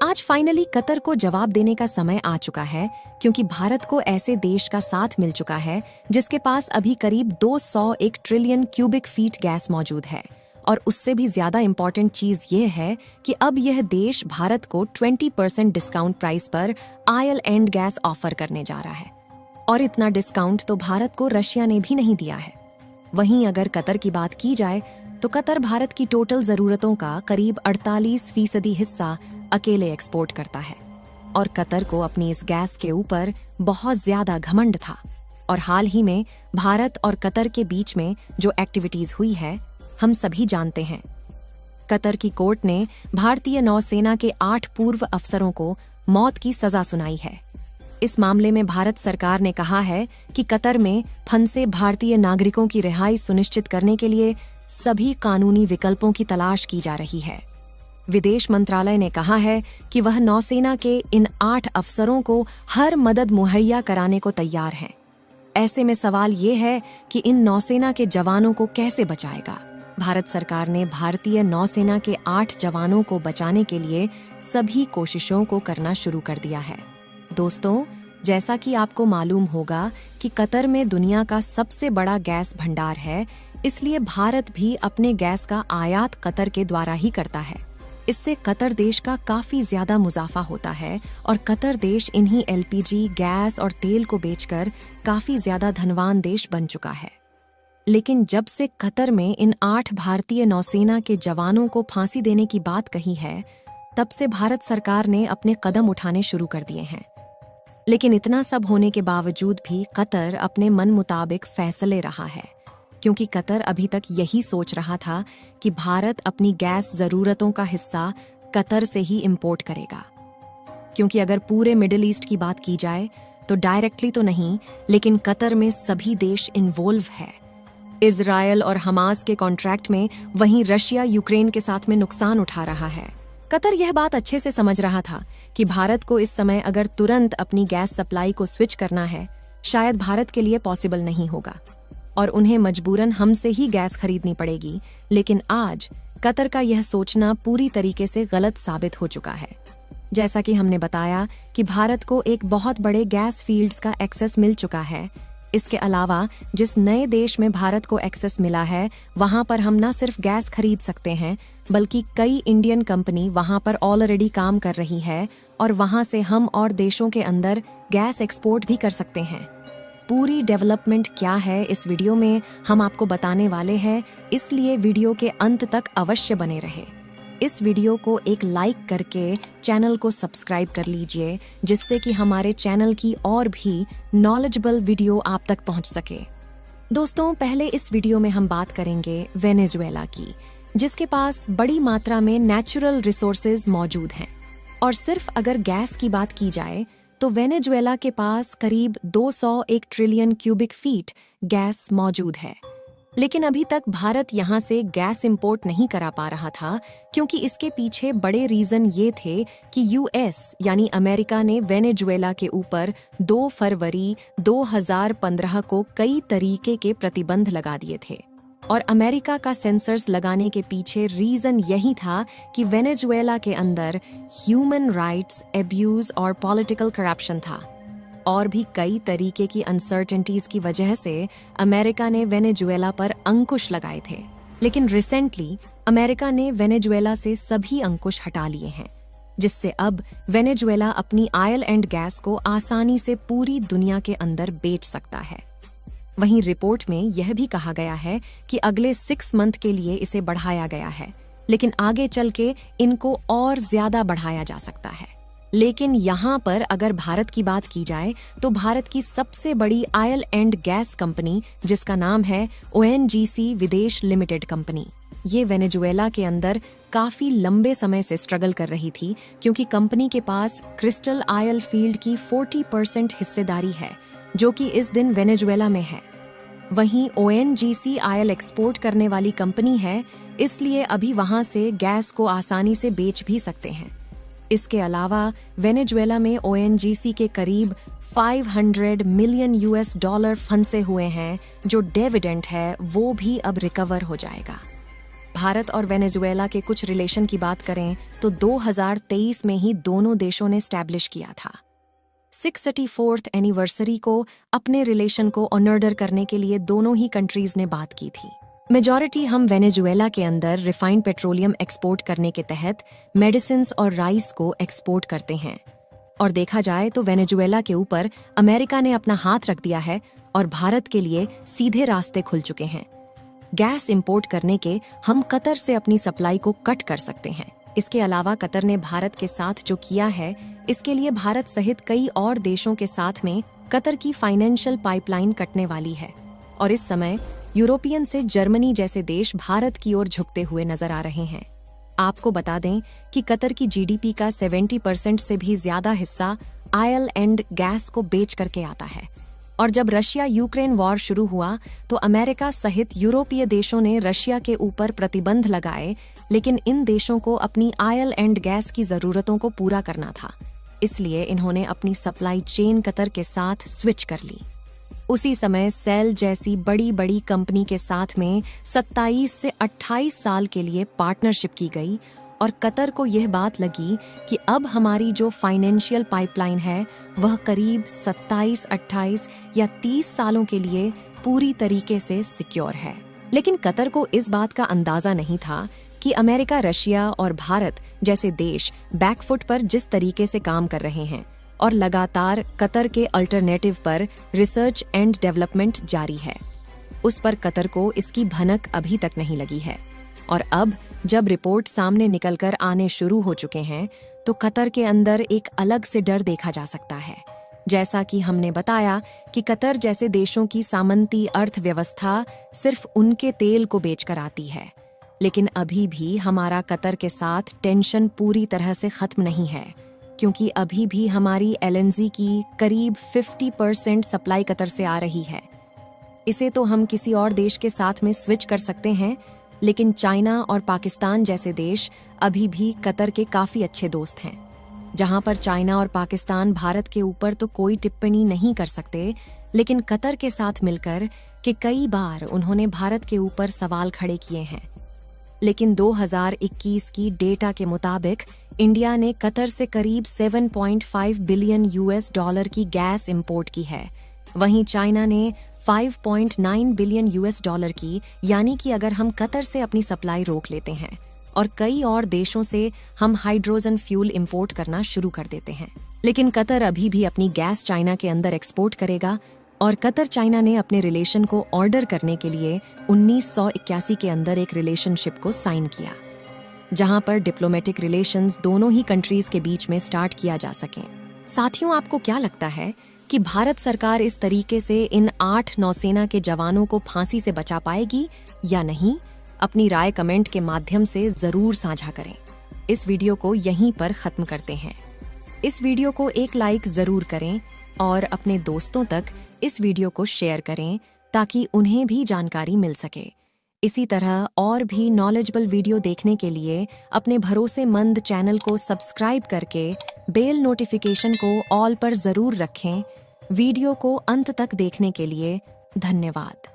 आज finally Qatar को जवाब देने का समय आ चुका है, क्योंकि भारत को ऐसे देश का साथ मिल चुका है जिसके पास अभी करीब 201 ट्रिलियन क्यूबिक फीट गैस मौजूद है। और उससे भी ज्यादा इम्पोर्टेंट चीज ये है कि अब यह देश भारत को 20% डिस्काउंट प्राइस पर आयल एंड गैस ऑफर करने जा रहा है। और इतना डिस्काउंट तो भारत को रशिया ने भी नहीं दिया है। वहीं अगर कतर की बात की जाए तो कतर भारत की टोटल जरूरतों का करीब 48% हिस्सा अकेले एक्सपोर्ट करता है। और कतर को अपनी इस गैस के ऊपर बहुत ज्यादा घमंड था। और हाल ही में भारत और कतर के बीच में जो एक्टिविटीज हुई है हम सभी जानते हैं। कतर की कोर्ट ने भारतीय नौसेना के 8 पूर्व अफसरों को मौत की सजा सुनाई है। इस मामले में भारत सरकार ने कहा है कि कतर में फंसे भारतीय नागरिकों की रिहाई सुनिश्चित करने के लिए सभी कानूनी विकल्पों की तलाश की जा रही है। विदेश मंत्रालय ने कहा है कि वह नौसेना के इन 8 अफसरों को हर मदद मुहैया कराने को तैयार है। ऐसे में सवाल ये है कि इन नौसेना के जवानों को कैसे बचाएगा। भारत सरकार ने भारतीय नौसेना के 8 जवानों को बचाने के लिए सभी कोशिशों को करना शुरू कर दिया है। दोस्तों, जैसा कि आपको मालूम होगा कि कतर में दुनिया का सबसे बड़ा गैस भंडार है, इसलिए भारत भी अपने गैस का आयात कतर के द्वारा ही करता है। इससे कतर देश का काफी ज्यादा मुनाफा होता है और कतर देश इन्हीं एलपीजी, गैस और तेल को बेचकर काफी ज्यादा धनवान देश बन चुका है। लेकिन जब से कतर में इन 8 भारतीय नौसेना के जवानों को फांसी देने की बात कही है, तब से भारत सरकार ने अपने कदम उठाने शुरू कर दिए हैं। लेकिन इतना सब होने के बावजूद भी कतर अपने मन मुताबिक फैसले रहा है, क्योंकि कतर अभी तक यही सोच रहा था कि भारत अपनी गैस जरूरतों का हिस्सा कतर से ही इंपोर्ट करेगा। क्योंकि अगर पूरे मिडिल ईस्ट की बात की जाए तो डायरेक्टली तो नहीं, लेकिन कतर में सभी देश इन्वॉल्व है। इजरायल और हमास के कॉन्ट्रैक्ट में, वहीं रशिया यूक्रेन के साथ में नुकसान उठा रहा है। कतर यह बात अच्छे से समझ रहा था कि भारत को इस समय अगर तुरंत अपनी गैस सप्लाई को स्विच करना है, शायद भारत के लिए पॉसिबल नहीं होगा और उन्हें मजबूरन हमसे ही गैस खरीदनी पड़ेगी। लेकिन आज कतर का यह सोचना पूरी तरीके से गलत साबित हो चुका है। जैसा कि हमने बताया कि भारत को एक बहुत बड़े गैस फील्ड्स का एक्सेस मिल चुका है। इसके अलावा जिस नए देश में भारत को एक्सेस मिला है, वहां पर हम न सिर्फ गैस खरीद सकते हैं, बल्कि कई इंडियन कंपनी वहां पर ऑलरेडी काम कर रही है और वहां से हम और देशों के अंदर गैस एक्सपोर्ट भी कर सकते हैं। पूरी डेवलपमेंट क्या है इस वीडियो में हम आपको बताने वाले हैं, इसलिए वीडियो के अंत तक अवश्य बने रहे। इस वीडियो को एक लाइक करके चैनल को सब्सक्राइब कर लीजिए, जिससे कि हमारे चैनल की और भी नॉलेजेबल वीडियो आप तक पहुंच सके। दोस्तों, पहले इस वीडियो में हम बात करेंगे वेनेजुएला की, जिसके पास बड़ी मात्रा में नेचुरल रिसोर्सेज मौजूद हैं। और सिर्फ अगर गैस की बात की जाए तो वेनेजुएला के पास करीब 201 ट्रिलियन क्यूबिक फीट गैस मौजूद है। लेकिन अभी तक भारत यहाँ से गैस इंपोर्ट नहीं करा पा रहा था, क्योंकि इसके पीछे बड़े रीजन ये थे कि यूएस यानी अमेरिका ने वेनेजुएला के ऊपर 2 फरवरी 2015 को कई तरीके के प्रतिबंध लगा दिए थे। और अमेरिका का सेंसर्स लगाने के पीछे रीजन यही था कि वेनेजुएला के अंदर ह्यूमन राइट्स एब्यूज और पॉलिटिकल करप्शन था। और भी कई तरीके की अनसर्टेनिटीज की वजह से अमेरिका ने वेनेजुएला पर अंकुश लगाए थे। लेकिन रिसेंटली अमेरिका ने वेनेजुएला से सभी अंकुश हटा लिए हैं, जिससे अब वेनेजुएला अपनी ऑयल एंड गैस को आसानी से पूरी दुनिया के अंदर बेच सकता है। वहीं रिपोर्ट में यह भी कहा गया है कि अगले 6 मंथ के लिए इसे बढ़ाया गया है, लेकिन आगे चल के इनको और ज्यादा बढ़ाया जा सकता है। लेकिन यहाँ पर अगर भारत की बात की जाए तो भारत की सबसे बड़ी ऑयल एंड गैस कंपनी, जिसका नाम है ओएनजीसी विदेश लिमिटेड कंपनी, ये वेनेजुएला के अंदर काफी लंबे समय से स्ट्रगल कर रही थी, क्योंकि कंपनी के पास क्रिस्टल ऑयल फील्ड की 40% हिस्सेदारी है, जो कि इस दिन वेनेजुएला में है। वहीं ओएनजीसी ऑयल एक्सपोर्ट करने वाली कंपनी है, इसलिए अभी वहां से गैस को आसानी से बेच भी सकते हैं। इसके अलावा वेनेजुएला में ओएनजीसी के करीब 500 मिलियन $US फंसे हुए हैं, जो डिविडेंड है वो भी अब रिकवर हो जाएगा। भारत और वेनेजुएला के कुछ रिलेशन की बात करें तो 2023 में ही दोनों देशों ने स्टैब्लिश किया था। 634th एनिवर्सरी को अपने रिलेशन को ऑनर्डर करने के लिए दोनों ही कंट्रीज ने बात की थी। मेजॉरिटी हम वेनेजुएला के अंदर रिफाइंड पेट्रोलियम एक्सपोर्ट करने के तहत मेडिसिन्स और राइस को एक्सपोर्ट करते हैं, और देखा जाए तो वेनेजुएला के ऊपर अमेरिका ने अपना हाथ रख दिया है और भारत के लिए सीधे रास्ते खुल चुके हैं। गैस इंपोर्ट करने के हम कतर से अपनी सप्लाई को कट कर सकते हैं। इसके अलावा कतर ने भारत के साथ जो किया है, इसके लिए भारत सहित कई और देशों के साथ में कतर की फाइनेंशियल पाइपलाइन कटने वाली है, और इस समय यूरोपियन से जर्मनी जैसे देश भारत की ओर झुकते हुए नजर आ रहे हैं। आपको बता दें कि कतर की जीडीपी का 70% से भी ज्यादा हिस्सा ऑयल एंड गैस को बेच करके आता है, और जब रशिया यूक्रेन वॉर शुरू हुआ तो अमेरिका सहित यूरोपीय देशों ने रशिया के ऊपर प्रतिबंध लगाए, लेकिन इन देशों को अपनी ऑयल एंड गैस की जरूरतों को पूरा करना था, इसलिए इन्होंने अपनी सप्लाई चेन कतर के साथ स्विच कर ली। उसी समय सेल जैसी बड़ी बड़ी कंपनी के साथ में 27 से 28 साल के लिए पार्टनरशिप की गई, और कतर को यह बात लगी कि अब हमारी जो फाइनेंशियल पाइपलाइन है वह करीब 27, 28 या 30 सालों के लिए पूरी तरीके से सिक्योर है। लेकिन कतर को इस बात का अंदाजा नहीं था कि अमेरिका, रशिया और भारत जैसे देश बैकफुट पर जिस तरीके से काम कर रहे हैं, और लगातार कतर के अल्टरनेटिव पर रिसर्च एंड डेवलपमेंट जारी है, उस पर कतर को इसकी भनक अभी तक नहीं लगी है। और अब जब रिपोर्ट सामने निकलकर आने शुरू हो चुके हैं तो कतर के अंदर एक अलग से डर देखा जा सकता है। जैसा कि हमने बताया कि कतर जैसे देशों की सामंती अर्थव्यवस्था सिर्फ उनके तेल को बेचकर आती है, लेकिन अभी भी हमारा कतर के साथ टेंशन पूरी तरह से खत्म नहीं है, क्योंकि अभी भी हमारी एलएनजी की करीब 50% सप्लाई कतर से आ रही है। इसे तो हम किसी और देश के साथ में स्विच कर सकते हैं, लेकिन चाइना और पाकिस्तान जैसे देश अभी भी कतर के काफी अच्छे दोस्त हैं। जहां पर चाइना और पाकिस्तान भारत के ऊपर तो कोई टिप्पणी नहीं कर सकते, लेकिन कतर के साथ मिलकर के कई बार उन्होंने भारत के ऊपर सवाल खड़े किए हैं। लेकिन 2021 की डेटा के मुताबिक इंडिया ने कतर से करीब 7.5 बिलियन यूएस डॉलर की गैस इंपोर्ट की है। वहीं चाइना ने 5.9 बिलियन यूएस डॉलर की, यानी कि अगर हम कतर से अपनी सप्लाई रोक लेते हैं और कई और देशों से हम हाइड्रोजन फ्यूल इंपोर्ट करना शुरू कर देते हैं, लेकिन कतर अभी भी अपनी गैस चाइना के अंदर एक्सपोर्ट करेगा। और कतर चाइना ने अपने रिलेशन को ऑर्डर करने के लिए 1981 के अंदर एक रिलेशनशिप को साइन किया, जहां पर डिप्लोमेटिक रिलेशंस दोनों ही कंट्रीज के बीच में स्टार्ट किया जा सके। साथियों, आपको क्या लगता है कि भारत सरकार इस तरीके से इन 8 नौसेना के जवानों को फांसी से बचा पाएगी या नहीं? अपनी राय कमेंट के माध्यम से जरूर साझा करें। इस वीडियो को यहीं पर खत्म करते हैं। इस वीडियो को एक लाइक जरूर करें और अपने दोस्तों तक इस वीडियो को शेयर करें ताकि उन्हें भी जानकारी मिल सके। इसी तरह और भी नॉलेजेबल वीडियो देखने के लिए अपने भरोसेमंद चैनल को सब्सक्राइब करके बेल नोटिफिकेशन को ऑल पर जरूर रखें। वीडियो को अंत तक देखने के लिए धन्यवाद।